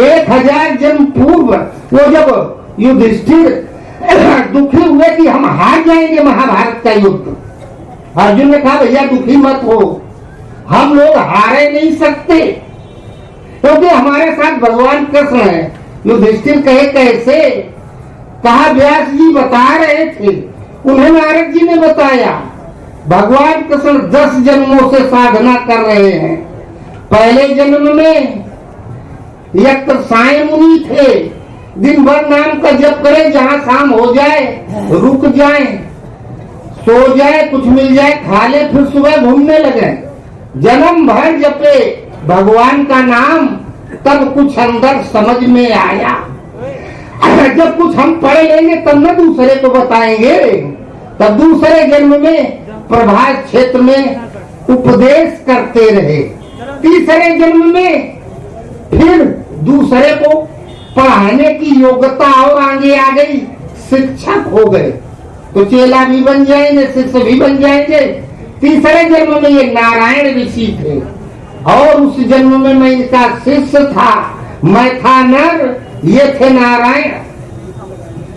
1000 जन्म पूर्व वो जब युधिष्ठिर दुखी हुए कि हम हार जाएंगे महाभारत का युद्ध, अर्जुन ने कहा भैया दुखी मत हो, हम लोग हारे नहीं सकते क्योंकि हमारे साथ भगवान कृष्ण है। युधिष्ठिर कहे कैसे? कहा व्यास जी बता रहे थे, उन्हें नारद जी ने बताया। भगवान कृष्ण 10 जन्मों से साधना कर रहे हैं। पहले जन्म में यत्र साय मुनि थे, दिन भर नाम का जप करे, जहां शाम हो जाए रुक जाए, सो जाए, कुछ मिल जाए खा ले, फिर सुबह घूमने लगे। जन्म भर जपे भगवान का नाम, तब कुछ अंदर समझ में आया। जब कुछ हम पढ़ लेंगे तब न दूसरे को बताएंगे। तब दूसरे जन्म में प्रभात क्षेत्र में उपदेश करते रहे। तीसरे जन्म में फिर दूसरे को पढ़ाने की योग्यता और आगे आ गई, शिक्षक हो गए, तो चेला भी बन जाएंगे, शिष्य भी बन जाएंगे। तीसरे जन्म में ये नारायण ऋषि थे और उस जन्म में मैं इनका शिष्य था, मैं था नर, ये थे नारायण।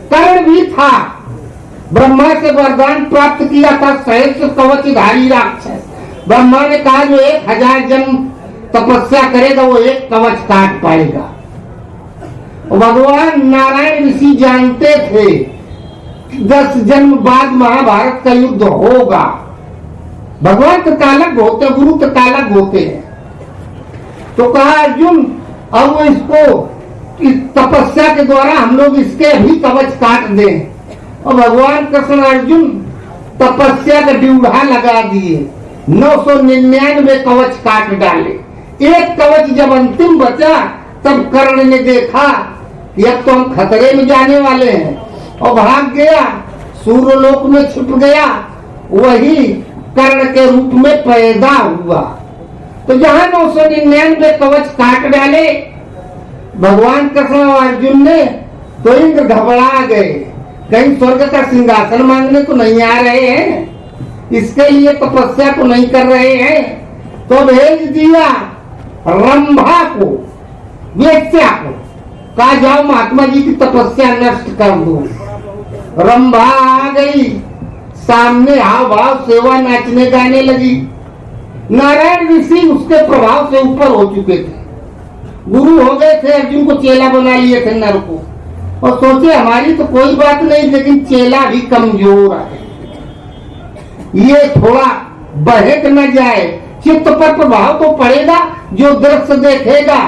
कर्ण भी था, ब्रह्मा से वरदान प्राप्त किया था, सहस्र कवचधारी राक्षस। ब्रह्मा ने कहा जो 1000 जन्म तपस्या करेगा वो एक कवच काट पाएगा। भगवान नारायण ऋषि जानते थे 10 जन्म बाद महाभारत का युद्ध होगा। भगवान तत्कालक होते, गुरु तत्कालक होते हैं। तो कहा अर्जुन अब वो इसको इस तपस्या के द्वारा हम लोग इसके भी कवच काट दें। और भगवान कृष्ण अर्जुन तपस्या का ड्यूढ़ा लगा दिए, 999 कवच काट डाले। एक कवच जब अंतिम बचा तब कर्ण ने देखा कि अब तो हम खतरे में जाने वाले हैं और भाग गया, सूर्यलोक में छिप गया, वही कर्ण के रूप में पैदा हुआ। तो जहां 999 कवच काट डाले भगवान कृष्ण और अर्जुन ने, तो इंद्र घबरा गए, कहीं स्वर्ग का सिंहासन मांगने तो नहीं आ रहे हैं, इसके लिए तपस्या तो नहीं कर रहे हैं। तो भेज दिया रंभा को, वेश्या को, कहा जाओ महात्मा जी की तपस्या नष्ट कर दो। रंभा आ गई, सामने हाव भाव सेवा नाचने गाने लगी। नारायण ऋषि उसके प्रभाव से ऊपर हो चुके थे, गुरु हो गए थे, अर्जुन को चेला बना लिए थे नर को, और सोचे हमारी तो कोई बात नहीं, लेकिन चेला भी कमजोर है, ये थोड़ा बहक न जाए, चित्त पर प्रभाव तो पड़ेगा, जो दृश्य देखेगा।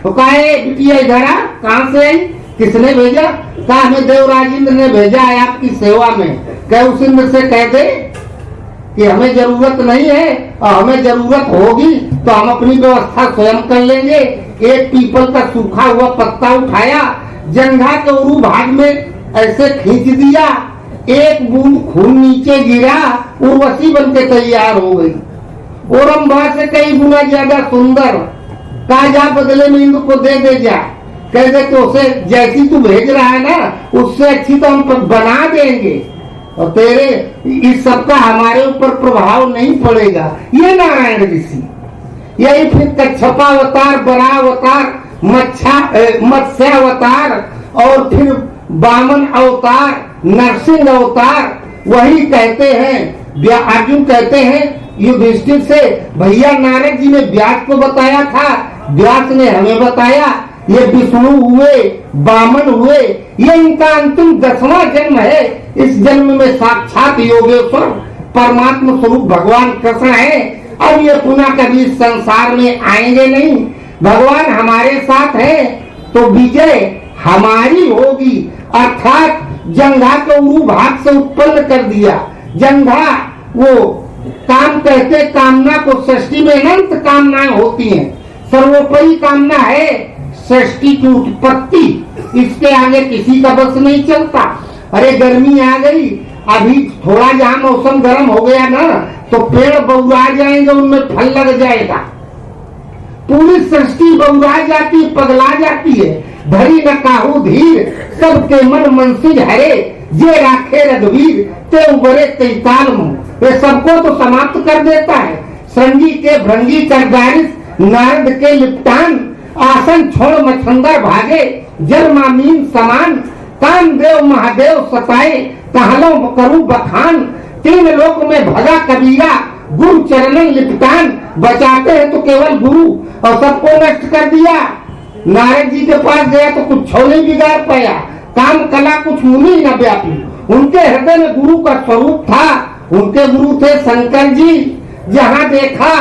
तो कहे बिटिया इधर आ, कहाँ से आई, किसने भेजा? कहा हमें देवराज इंद्र ने भेजा है आपकी सेवा में। कहे उस इंद्र से कह दे कि हमें जरूरत नहीं है, और हमें जरूरत होगी तो हम अपनी व्यवस्था स्वयं कर लेंगे। एक पीपल का सूखा हुआ पत्ता उठाया, जंघा के उरू भाग में ऐसे खींच दिया, एक बूंद खून नीचे गिरा, उर्वशी बन के तैयार हो गई। और रंभा से कई गुना ज्यादा सुंदर। कहा जा बदले में इंद्र को दे जा, कह दे तो उसे जैसी तू भेज रहा है ना उससे अच्छी तो हम बना देंगे, और तेरे इस सब का हमारे ऊपर प्रभाव नहीं पड़ेगा। ये नारायण ऋषि, यही फिर कच्छपावतार, बरावतार, मत्स्यावतार, और फिर वामन अवतार, नरसिंह अवतार, वही कहते हैं। अर्जुन कहते हैं युधिष्ठिर से, भैया नारद जी ने व्यास को बताया था, व्यास ने हमें बताया, ये विष्णु हुए, वामन हुए, ये इनका अंतिम 10वां जन्म है। इस जन्म में साक्षात योगेश्वर परमात्मा स्वरूप भगवान कृष्ण है। अब ये पुनः कभी संसार में आएंगे नहीं, भगवान हमारे साथ है तो विजय हमारी होगी। अर्थात जंघा को उरू भाग से उत्पन्न कर दिया, जंघा वो काम कहते कामना को, सृष्टि में अनंत कामनाएं होती हैं, सर्वोपरि कामना है सृष्टि की उत्पत्ति, इसके आगे किसी का बस नहीं चलता। अरे गर्मी आ गई, अभी थोड़ा जहां मौसम गर्म हो गया ना तो पेड़ बौरा जाएंगे, उनमें फल लग जाएगा, पूरी सृष्टि बौरा जाती, पगला जाती है। धरी न काहू धीर, सबके मन मनसिज हरे, जे राखे रघुवीर ते उबरे तैताल मुंह, ये सबको तो समाप्त कर देता है। श्रृंगी के भृंगी कर दारिस, नारद के लिप्टान, आसन छोड़ मछंदर भागे, जल मामीन समान, कामदेव महादेव सताए, कहलो करूं बखान, तीन लोक में भगा कबीरा, गुरु चरणन लिपटान, बचाते हैं तो केवल गुरु, और सबको नष्ट कर दिया। नारद जी के पास गया तो कुछ नहीं बिगाड़ पाया, काम कला कुछ मुनि न व्यापी, उनके हृदय में गुरु का स्वरूप था, उनके गुरु थे शंकर जी। जहाँ देखा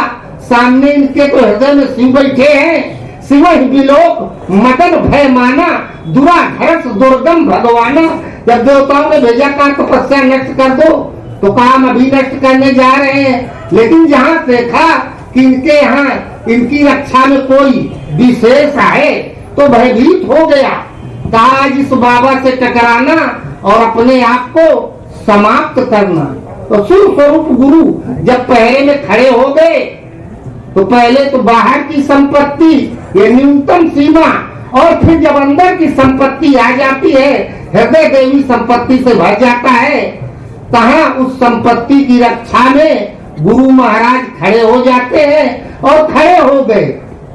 सामने इनके तो हृदय में शिव बैठे हैं, शिव विलोक मदन भय माना, दुराधर्ष दुर्गम भगवाना। जब देवताओं ने भेजा कहा तपस्या नष्ट कर दो, तो काम अभी नष्ट करने जा रहे हैं, लेकिन जहाँ देखा कि इनके यहाँ इनकी रक्षा में कोई विशेष है तो भयभीत हो गया। कहा आज इस बाबा से टकराना और अपने आप को समाप्त करना। तो शिव स्वरूप गुरु जब पहरे में खड़े हो गए तो पहले तो बाहर की संपत्ति, ये न्यूनतम सीमा, और फिर जब अंदर की संपत्ति आ जाती है, हृदय देवी संपत्ति से भर जाता है, कहाँ उस संपत्ति की रक्षा में गुरु महाराज खड़े हो जाते हैं। और खड़े हो गए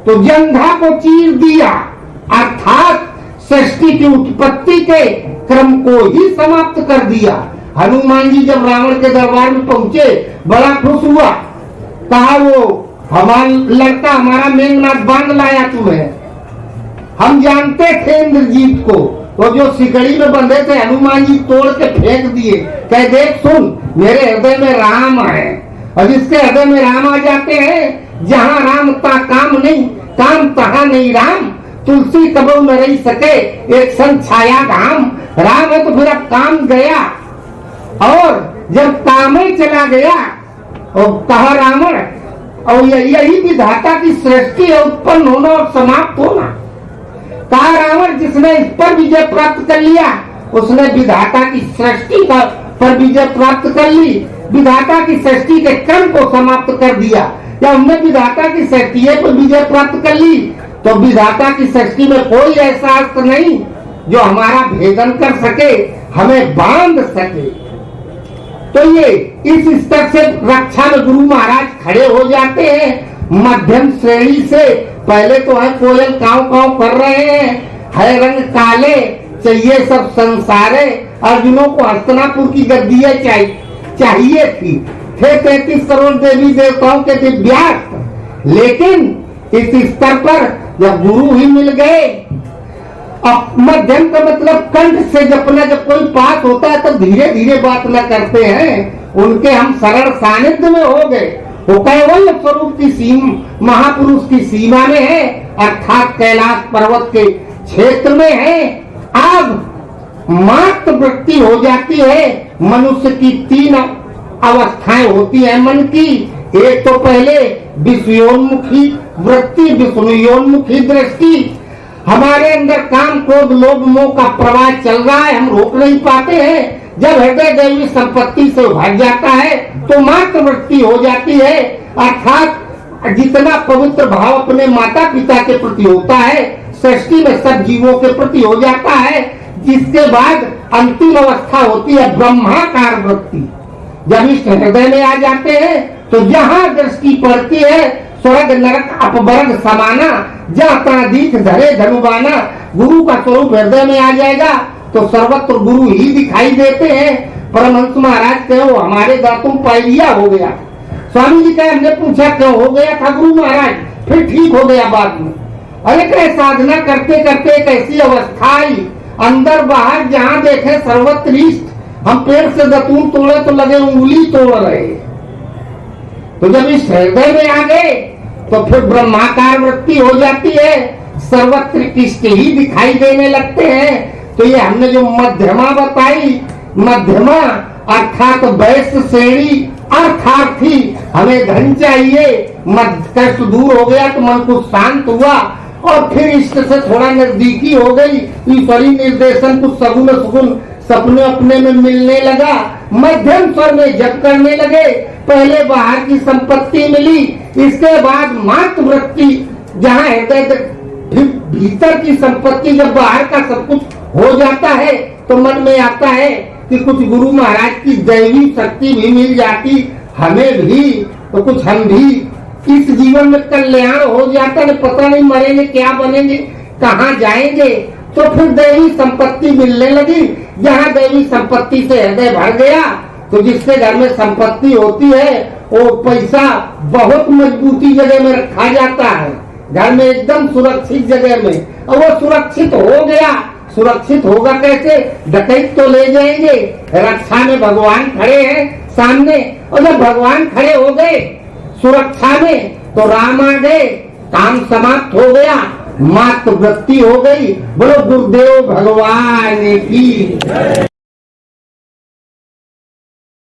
तो जंघा को चीर दिया, अर्थात सृष्टि की उत्पत्ति के क्रम को ही समाप्त कर दिया। हनुमान जी जब रावण के दरबार में पहुंचे बड़ा खुश हुआ, कहा वो हमारा लड़का हमारा मेघनाथ बांध लाया तुम्हें। हम जानते थे इंद्रजीत को, वो जो सिकड़ी में बंधे थे हनुमान जी तोड़ के फेंक दिए, कह देख सुन मेरे हृदय में राम है, और जिसके हृदय में राम आ जाते हैं, जहाँ राम ता काम नहीं, काम तहाँ नहीं राम, तुलसी कबू न रही सके एक संग छाया धाम। राम है तो फिर अब काम गया, और जब काम ही चला गया और कहा रावण, और यही विधाता की सृष्टि है, उत्पन्न होना और समाप्त होना। कहा रावण जिसने इस पर विजय प्राप्त कर लिया उसने विधाता की सृष्टि का पर विजय प्राप्त कर ली, विधाता की सृष्टि के क्रम को समाप्त कर दिया। या हमने विधाता की सृष्टि पर विजय प्राप्त कर ली तो विधाता की सृष्टि में कोई ऐसा अर्थ नहीं जो हमारा भेदन कर सके, हमें बांध सके। तो ये इस स्तर से रक्षा में गुरु महाराज खड़े हो जाते हैं। मध्यम श्रेणी से पहले तो है कोयल काव काव कर रहे हैं, है रंग काले चाहिए सब संसारे, अर्जुनों को हस्तिनापुर की गद्दियां चाहिए थी, थे 33 करोड़ देवी देवताओं के दिव्यास्त्र, लेकिन इस स्तर पर जब गुरु ही मिल गए, अब मध्यम का मतलब कंठ से जपना, जब कोई पास होता है तब धीरे धीरे बात न करते हैं, उनके हम सरल सानिध्य में हो गए। वो कैवल्य स्वरूप की सीमा, महापुरुष की सीमा में है, अर्थात कैलाश पर्वत के क्षेत्र में है। अब मात्र वृत्ति हो जाती है। मनुष्य की 3 अवस्थाएं होती है मन की। एक तो पहले विषयोन्मुखी वृत्ति, विष्णुयोन्मुखी दृष्टि। हमारे अंदर काम क्रोध लोभ मोह का प्रवाह चल रहा है, हम रोक नहीं पाते हैं। जब हृदय दैवी संपत्ति से भर जाता है तो मात्र वृत्ति हो जाती है, अर्थात जितना पवित्र भाव अपने माता पिता के प्रति होता है, सृष्टि में सब जीवों के प्रति हो जाता है। जिसके बाद अंतिम अवस्था होती है ब्रह्माकार वृत्ति। जब इस हृदय में आ जाते हैं तो जहाँ दृष्टि पड़ती है स्वर्ग नरक अपवर्ग समाना, जहाँ तादीख धरे धनुबाना। गुरु का स्वरूप हृदय में आ जाएगा तो सर्वत्र गुरु ही दिखाई देते हैं। परमहंस महाराज कहो हमारे दांतों पायलिया हो गया। स्वामी जी कहे हमने पूछा क्यों हो गया था गुरु महाराज, फिर ठीक हो गया बाद में। अरे कहे साधना करते करते एक ऐसी अवस्था आई, अंदर बाहर जहाँ देखे सर्वत्र इष्ट। हम पेड़ से दतून तोड़े तो लगे उंगली तोड़ रहे। तो जब इस हृदय में आ गए तो फिर ब्रह्माकार वृत्ति हो जाती है, सर्वत्र इष्ट ही दिखाई देने लगते हैं। तो ये हमने जो मध्यमा बताई, मध्यमा अर्थात वैश्य श्रेणी अर्थार्थी, हमें धन चाहिए, कष्ट दूर हो गया तो मन को शांत हुआ और फिर इष्ट से थोड़ा नजदीकी हो गई, ईश्वरी निर्देशन कुछ सगुन सुगुन सपने अपने में मिलने लगा, मध्यम स्वर में जप करने लगे, पहले बाहर की संपत्ति मिली, इसके बाद मातृवृत्ति, जहाँ हृदय फिर भीतर की संपत्ति, जब बाहर का सब कुछ हो जाता है तो मन में आता है कि कुछ गुरु महाराज की दैवी शक्ति भी मिल जाती हमें भी, तो कुछ हम भी इस जीवन में कल्याण हो जाता, न पता नहीं मरेंगे क्या बनेंगे कहाँ जाएंगे। तो फिर दैवी संपत्ति मिलने लगी, जहाँ दैवी संपत्ति से हृदय भर गया तो जिसके घर में संपत्ति होती है वो पैसा बहुत मजबूती जगह में रखा जाता है, घर में एकदम सुरक्षित जगह में, और वो सुरक्षित हो गया। सुरक्षित होगा कैसे? डकैत तो ले जाएंगे, रक्षा में भगवान खड़े हैं सामने, और जब भगवान खड़े हो गए सुरक्षा में तो राम आ गए, काम समाप्त हो गया, मातृवृत्ति हो गई। बोलो गुरुदेव भगवान की।